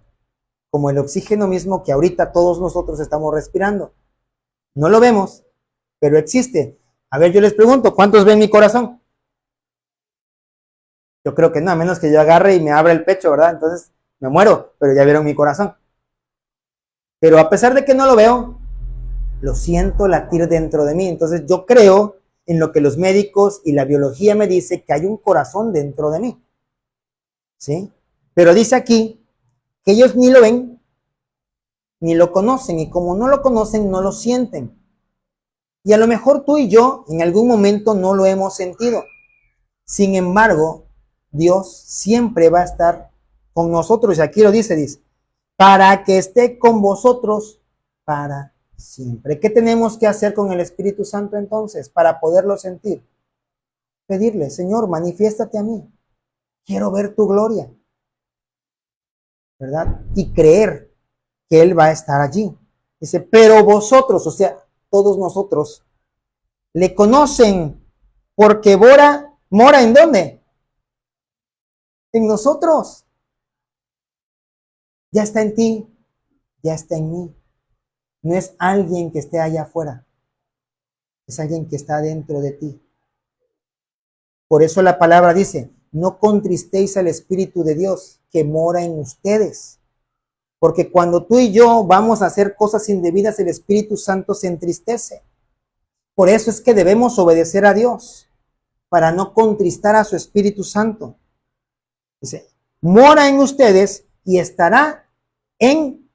como el oxígeno mismo que ahorita todos nosotros estamos respirando. No lo vemos, pero existe. A ver, yo les pregunto, ¿cuántos ven mi corazón? Yo creo que no, a menos que yo agarre y me abra el pecho, ¿verdad? Entonces me muero, pero ya vieron mi corazón. Pero a pesar de que no lo veo, lo siento latir dentro de mí. Entonces yo creo en lo que los médicos y la biología me dice, que hay un corazón dentro de mí. ¿Sí? Pero dice aquí que ellos ni lo ven, ni lo conocen, y como no lo conocen, no lo sienten. Y a lo mejor tú y yo en algún momento no lo hemos sentido. Sin embargo, Dios siempre va a estar con nosotros. Y aquí lo dice, para que esté con vosotros para siempre. ¿Qué tenemos que hacer con el Espíritu Santo entonces para poderlo sentir? Pedirle, Señor, manifiéstate a mí. Quiero ver tu gloria, ¿verdad? Y creer que Él va a estar allí. Dice, pero vosotros, o sea, todos nosotros, le conocen porque mora ¿en dónde? En nosotros. Ya está en ti, ya está en mí. No es alguien que esté allá afuera, es alguien que está dentro de ti. Por eso la palabra dice, no contristéis al Espíritu de Dios que mora en ustedes. Porque cuando tú y yo vamos a hacer cosas indebidas, el Espíritu Santo se entristece. Por eso es que debemos obedecer a Dios, para no contristar a su Espíritu Santo. Dice, mora en ustedes y estará en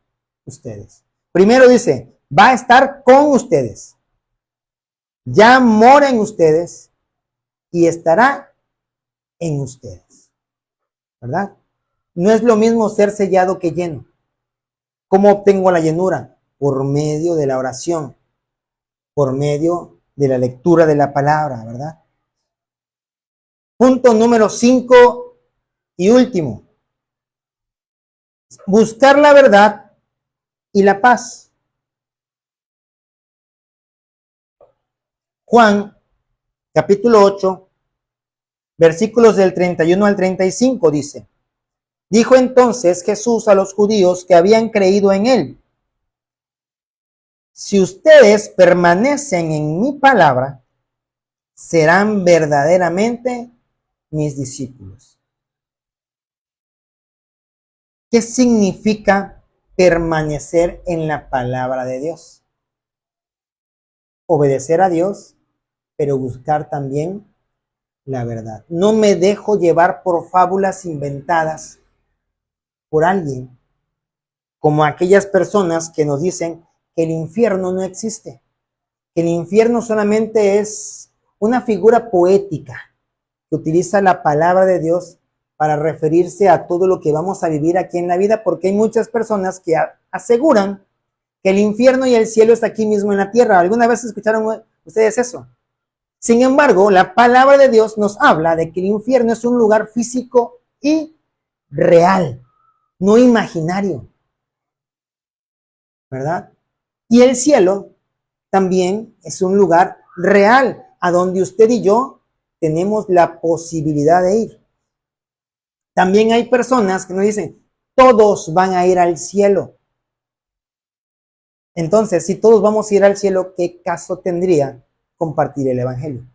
ustedes. Primero dice, va a estar con ustedes. Ya mora en ustedes y estará en ustedes. ¿Verdad? No es lo mismo ser sellado que lleno. ¿Cómo obtengo la llenura? Por medio de la oración, por medio de la lectura de la palabra, ¿verdad? Punto número 5 y último. Buscar la verdad y la paz. Juan, capítulo 8, versículos del 31 al 35 dice, dijo entonces Jesús a los judíos que habían creído en él, si ustedes permanecen en mi palabra, serán verdaderamente mis discípulos. ¿Qué significa permanecer en la palabra de Dios? Obedecer a Dios, pero buscar también la verdad. No me dejo llevar por fábulas inventadas por alguien, como aquellas personas que nos dicen que el infierno no existe, que el infierno solamente es una figura poética que utiliza la palabra de Dios para referirse a todo lo que vamos a vivir aquí en la vida, porque hay muchas personas que aseguran que el infierno y el cielo está aquí mismo en la tierra. ¿Alguna vez escucharon ustedes eso? Sin embargo, la palabra de Dios nos habla de que el infierno es un lugar físico y real, no imaginario, ¿verdad? Y el cielo también es un lugar real, a donde usted y yo tenemos la posibilidad de ir. También hay personas que nos dicen, todos van a ir al cielo. Entonces, si todos vamos a ir al cielo, ¿qué caso tendría compartir el evangelio?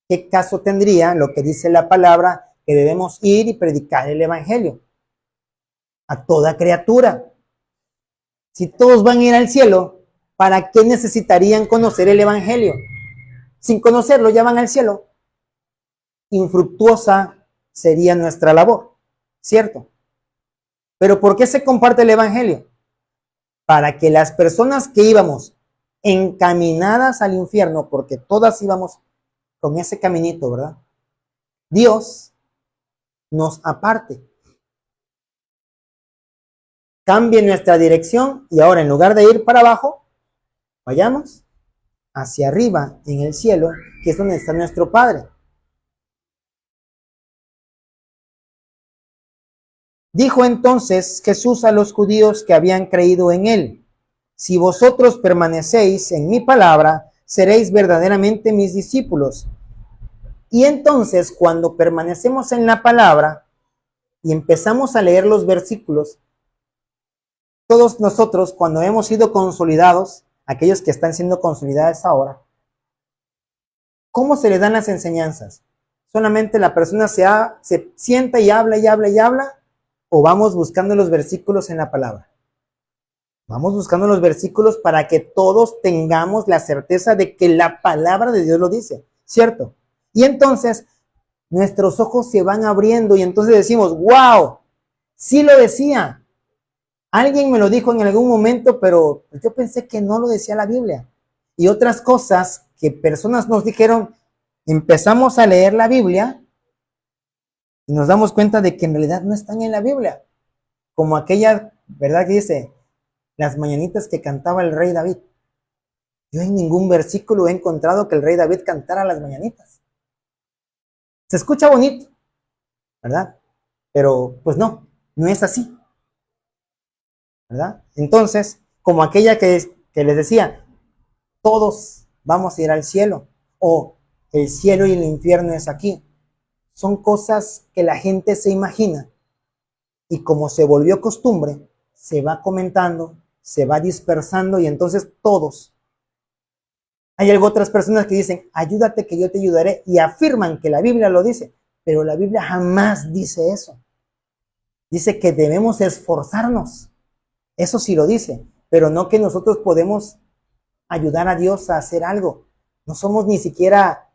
¿Qué caso tendría lo que dice la palabra, que debemos ir y predicar el evangelio a toda criatura? Si todos van a ir al cielo, ¿para qué necesitarían conocer el evangelio? Sin conocerlo ya van al cielo. Infructuosa sería nuestra labor, ¿cierto? Pero ¿por qué se comparte el evangelio? Para que las personas que íbamos encaminadas al infierno, porque todas íbamos con ese caminito, ¿verdad? Dios nos aparte, cambie nuestra dirección y ahora en lugar de ir para abajo, vayamos hacia arriba en el cielo, que es donde está nuestro Padre. Dijo entonces Jesús a los judíos que habían creído en él, si vosotros permanecéis en mi palabra, seréis verdaderamente mis discípulos Y entonces, cuando permanecemos en la palabra y empezamos a leer los versículos, todos nosotros, cuando hemos sido consolidados, aquellos que están siendo consolidados ahora, ¿cómo se les dan las enseñanzas? ¿Solamente la persona se sienta y habla y habla y habla? ¿O vamos buscando los versículos en la palabra? Vamos buscando los versículos para que todos tengamos la certeza de que la palabra de Dios lo dice, ¿cierto? Y entonces nuestros ojos se van abriendo y entonces decimos, wow, sí lo decía. Alguien me lo dijo en algún momento, pero yo pensé que no lo decía la Biblia. Y otras cosas que personas nos dijeron, empezamos a leer la Biblia y nos damos cuenta de que en realidad no están en la Biblia. Como aquella, ¿verdad? Que dice, las mañanitas que cantaba el rey David. Yo en ningún versículo he encontrado que el rey David cantara las mañanitas. Se escucha bonito, ¿verdad? Pero pues no, no es así, ¿verdad? Entonces, como aquella que les decía, todos vamos a ir al cielo, o el cielo y el infierno es aquí. Son cosas que la gente se imagina y como se volvió costumbre, se va comentando, se va dispersando y entonces todos. Hay otras personas que dicen, ayúdate que yo te ayudaré y afirman que la Biblia lo dice, pero la Biblia jamás dice eso. Dice que debemos esforzarnos. Eso sí lo dice, pero no que nosotros podemos ayudar a Dios a hacer algo. No somos ni siquiera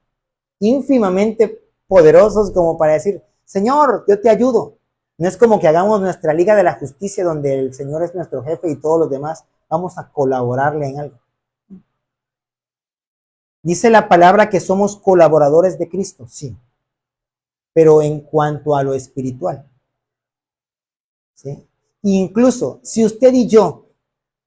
ínfimamente poderosos como para decir, Señor, yo te ayudo. No es como que hagamos nuestra Liga de la Justicia donde el Señor es nuestro jefe y todos los demás vamos a colaborarle en algo. Dice la palabra que somos colaboradores de Cristo, sí, pero en cuanto a lo espiritual, ¿sí? Incluso si usted y yo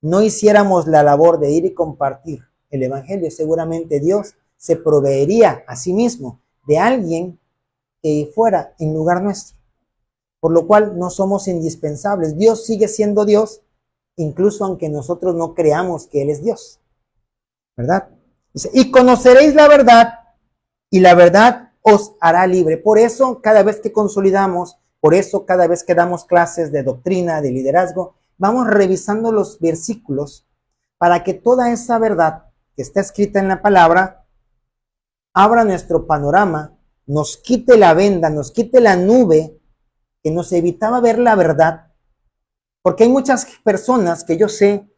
no hiciéramos la labor de ir y compartir el Evangelio, seguramente Dios se proveería a sí mismo de alguien que fuera en lugar nuestro, por lo cual no somos indispensables. Dios sigue siendo Dios, incluso aunque nosotros no creamos que Él es Dios, ¿verdad? Dice, y conoceréis la verdad, y la verdad os hará libre. Por eso, cada vez que consolidamos, por eso cada vez que damos clases de doctrina, de liderazgo, vamos revisando los versículos para que toda esa verdad que está escrita en la palabra abra nuestro panorama, nos quite la venda, nos quite la nube que nos evitaba ver la verdad. Porque hay muchas personas que yo sé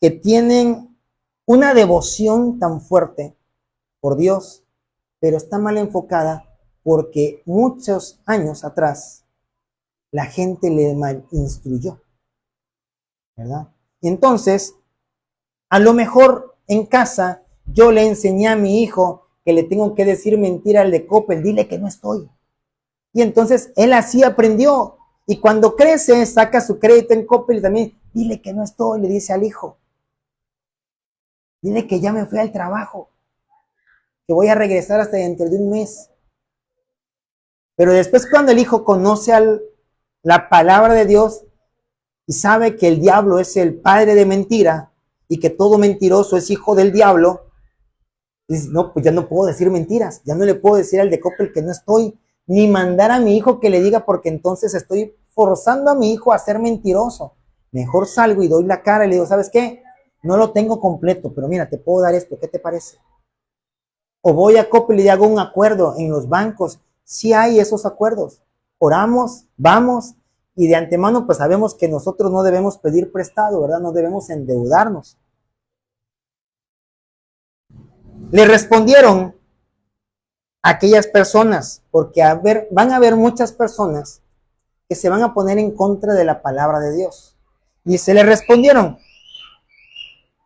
que tienen una devoción tan fuerte por Dios, pero está mal enfocada porque muchos años atrás la gente le mal instruyó, ¿verdad? Y entonces, a lo mejor en casa yo le enseñé a mi hijo que le tengo que decir mentira al de Coppel, dile que no estoy. Y entonces él así aprendió. Y cuando crece, saca su crédito en Coppel y también, dile que no estoy, le dice al hijo. Dile que ya me fui al trabajo, que voy a regresar hasta dentro de un mes. Pero después cuando el hijo conoce la palabra de Dios y sabe que el diablo es el padre de mentira y que todo mentiroso es hijo del diablo, dice, no, pues ya no puedo decir mentiras, ya no le puedo decir al de Coppel que no estoy, ni mandar a mi hijo que le diga porque entonces estoy forzando a mi hijo a ser mentiroso. Mejor salgo y doy la cara y le digo, ¿sabes qué? No lo tengo completo, pero mira, te puedo dar esto, ¿qué te parece? O voy a Coppel y hago un acuerdo en los bancos. Sí hay esos acuerdos. Oramos, vamos, y de antemano pues sabemos que nosotros no debemos pedir prestado, ¿verdad? No debemos endeudarnos. Le respondieron a aquellas personas, porque van a haber muchas personas que se van a poner en contra de la palabra de Dios. Y se le respondieron.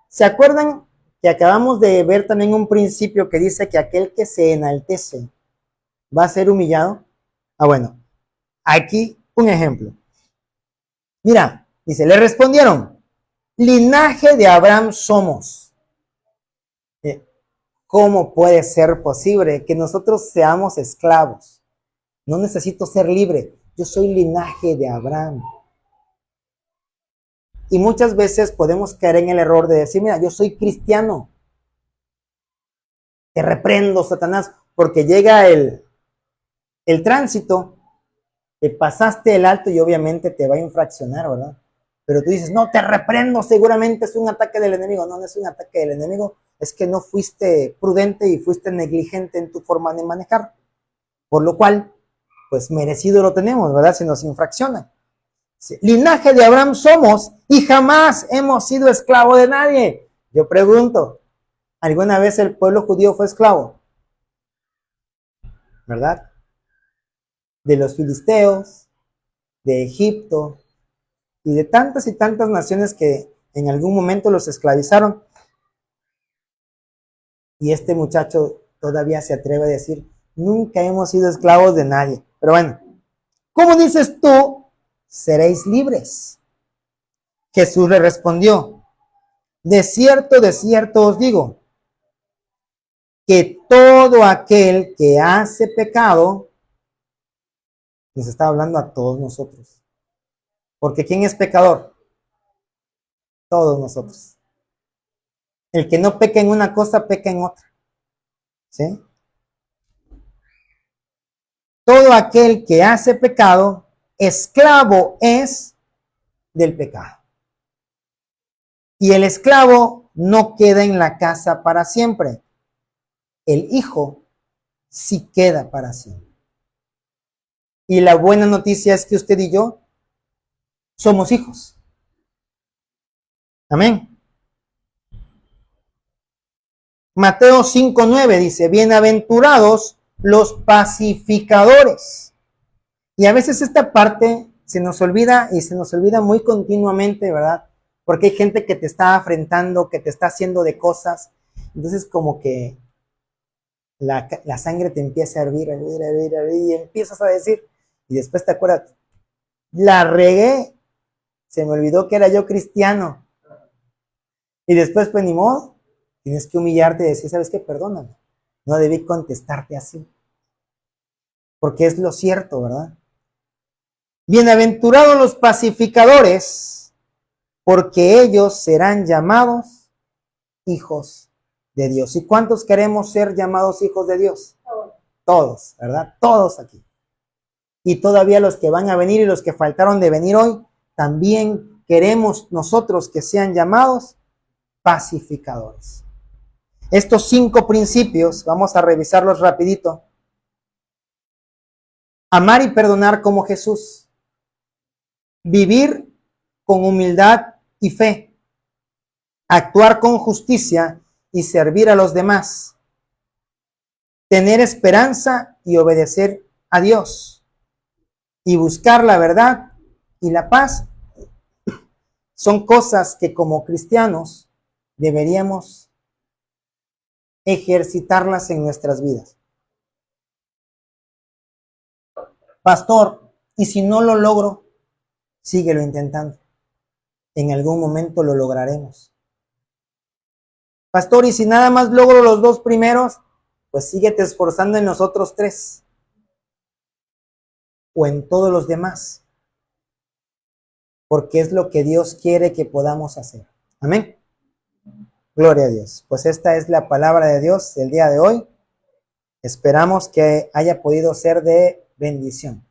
¿Se acuerdan que acabamos de ver también un principio que dice que aquel que se enaltece va a ser humillado? Ah, bueno, aquí un ejemplo. Mira, dice, le respondieron, linaje de Abraham somos. ¿Cómo puede ser posible que nosotros seamos esclavos? No necesito ser libre, yo soy linaje de Abraham. Y muchas veces podemos caer en el error de decir, mira, yo soy cristiano. Te reprendo, Satanás, porque llega el El tránsito, te pasaste el alto y obviamente te va a infraccionar, ¿verdad? Pero tú dices, no, te reprendo, seguramente es un ataque del enemigo. No, no es un ataque del enemigo, es que no fuiste prudente y fuiste negligente en tu forma de manejar. Por lo cual, pues merecido lo tenemos, ¿verdad? Se nos infracciona. Sí. Linaje de Abraham somos y jamás hemos sido esclavo de nadie. Yo pregunto, ¿alguna vez el pueblo judío fue esclavo? ¿Verdad? De los filisteos, de Egipto y de tantas y tantas naciones que en algún momento los esclavizaron. Y este muchacho todavía se atreve a decir, nunca hemos sido esclavos de nadie. Pero bueno, ¿cómo dices tú, seréis libres? Jesús le respondió, de cierto os digo, que todo aquel que hace pecado, nos está hablando a todos nosotros. Porque ¿quién es pecador? Todos nosotros. El que no peca en una cosa, peca en otra. ¿Sí? Todo aquel que hace pecado, esclavo es del pecado. Y el esclavo no queda en la casa para siempre. El hijo sí queda para siempre. Y la buena noticia es que usted y yo somos hijos. Amén. Mateo 5:9 dice, bienaventurados los pacificadores. Y a veces esta parte se nos olvida y se nos olvida muy continuamente, ¿verdad? Porque hay gente que te está afrentando, que te está haciendo de cosas. Entonces como que la sangre te empieza a hervir, y empiezas a decir, y después te acuerdas, la regué, se me olvidó que era yo cristiano. Y después, pues ni modo, tienes que humillarte y decir, ¿sabes qué? Perdóname. No debí contestarte así. Porque es lo cierto, ¿verdad? Bienaventurados los pacificadores, porque ellos serán llamados hijos de Dios. ¿Y cuántos queremos ser llamados hijos de Dios? Todos, ¿verdad? Todos aquí. Y todavía los que van a venir y los que faltaron de venir hoy, también queremos nosotros que sean llamados pacificadores. Estos 5 principios, vamos a revisarlos rapidito. Amar y perdonar como Jesús. Vivir con humildad y fe. Actuar con justicia y servir a los demás. Tener esperanza y obedecer a Dios. Y buscar la verdad y la paz. Son cosas que como cristianos deberíamos ejercitarlas en nuestras vidas. Pastor, ¿y si no lo logro? Síguelo intentando. En algún momento lo lograremos. Pastor, ¿y si nada más logro los 2 primeros? Pues síguete esforzando en los otros 3. O en todos los demás. Porque es lo que Dios quiere que podamos hacer. Amén. Gloria a Dios. Pues esta es la palabra de Dios del día de hoy. Esperamos que haya podido ser de bendición.